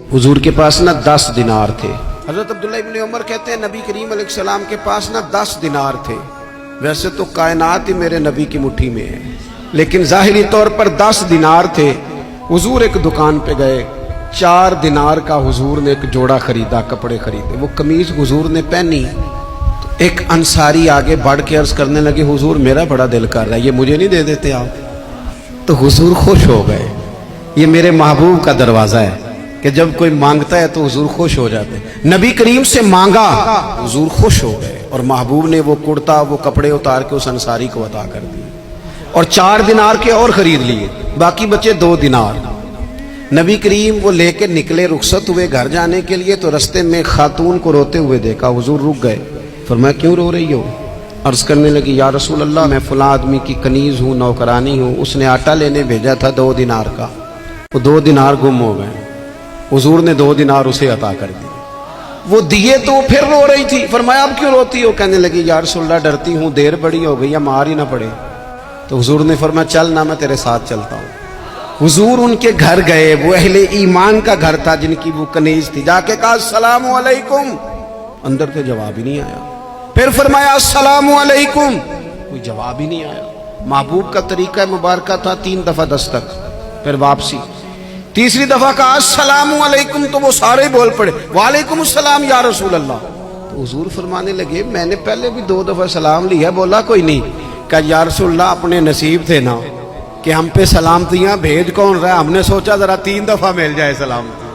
हुजूर के पास ना 10 दिनार थे। हजरत अब्दुल्लाह इब्न उमर कहते हैं नबी करीम अलैहिस्सलाम के पास ना 10 दिनार थे। वैसे तो कायनात ही मेरे नबी की मुट्ठी में है, लेकिन ज़ाहिरी तौर पर 10 दिनार थे। हुजूर एक दुकान पे गए, 4 दिनार का हुजूर ने एक जोड़ा खरीदा, कपड़े खरीदे। वो कमीज हुजूर ने पहनी तो एक अंसारी आगे बढ़ के अर्ज करने लगे, हुजूर मेरा बड़ा दिल कर रहा है, ये मुझे नहीं दे देते आप? तो हुजूर खुश हो गए। ये मेरे महबूब का दरवाजा है कि जब कोई मांगता है तो हुजूर खुश हो जाते हैं। नबी करीम से मांगा, हुजूर खुश हो गए और महबूब ने वो कुर्ता, वो कपड़े उतार के उस अंसारी को अता कर दिए और 4 दिनार के और खरीद लिए, बाकी बचे 2 दिनार। नबी करीम वो लेके निकले, रुखसत हुए घर जाने के लिए, तो रास्ते में खातून को रोते हुए देखा। हुजूर रुक गए, फरमाया क्यों रो रही हो? अर्ज करने लगी, या रसूल अल्लाह मैं फलां आदमी की कनीज हूँ, नौकरानी हूँ, उसने आटा लेने भेजा था 2 दिनार का, वो 2 दिनार गुम हो गए। हुजूर ने 2 दिनार उसे अता कर दिए। वो दिए तो फिर रो रही थी। फरमाया अब क्यों रोती हो? कहने लगी, या रसूल अल्लाह डरती हूँ देर बड़ी हो गई, या मार ही ना पड़े। तो हुजूर ने फरमाया चल ना, मैं तेरे साथ चलता हूँ। हुजूर उनके घर गए, वो अहले ईमान का घर था जिनकी वो कनीज थी। जाके कहा अस्सलामु अलैकुम, अंदर से जवाब ही नहीं आया। फिर फरमाया अस्सलामु अलैकुम, कोई जवाब ही नहीं आया। महबूब का तरीका मुबारक था 3 दफा दस्तक, फिर वापसी। तीसरी दफा कहा अस्सलामु अलैकुम, तो वो सारे बोल पड़े वालेकुम अस्सलाम या रसूल अल्लाह। तो हुजूर फरमाने लगे मैंने पहले भी 2 दफा सलाम लिया, बोला कोई नहीं। कहा या रसूल अल्लाह अपने नसीब थे ना कि हम पे सलामतियां भेज कौन रहा है, हमने सोचा जरा 3 दफा मिल जाए सलामती।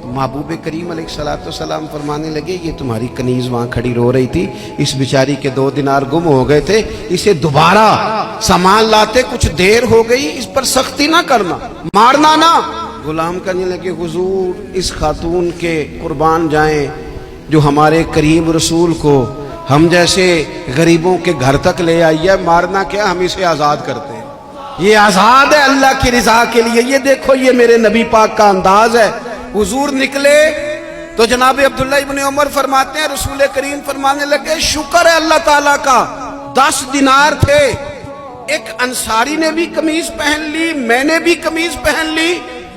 महबूब करीम अलैहिस्सलाम फरमाने लगे ये तुम्हारी कनीज वहां खड़ी रो रही थी, इस बेचारी के 2 दिनार गुम हो गए थे, इसे दोबारा सामान लाते कुछ देर हो गई, इस पर सख्ती ना करना, मारना ना। गुलाम कहने लगे हुजूर इस खातून के कुर्बान जाएं जो हमारे करीम रसूल को हम जैसे गरीबों के घर तक ले आई है, मारना क्या, हम इसे आजाद करते हैं, ये आजाद है अल्लाह की रिजा के लिए। ये देखो ये मेरे नबी पाक का अंदाज है। हुजूर निकले तो जनाब अब्दुल्ला इब्न उमर फरमाते हैं रसूल करीम फरमाने लगे शुक्र है अल्लाह ताला का, 10 दिनार थे, एक अंसारी ने भी कमीज पहन ली, मैंने भी कमीज पहन ली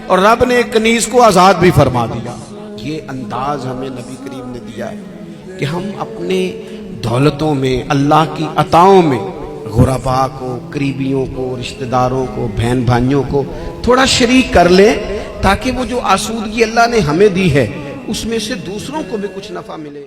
और रब ने कनीज को आजाद भी फरमा दिया। ये अंदाज हमें नबी करीम ने दिया है कि हम अपने दौलतों में, अल्लाह की अताओं में गुरबा को, करीबियों को, रिश्तेदारों को, बहन भाइयों को थोड़ा शरीक कर ले, ताकि वो जो आसूदगी अल्लाह ने हमें दी है उसमें से दूसरों को भी कुछ नफा मिले।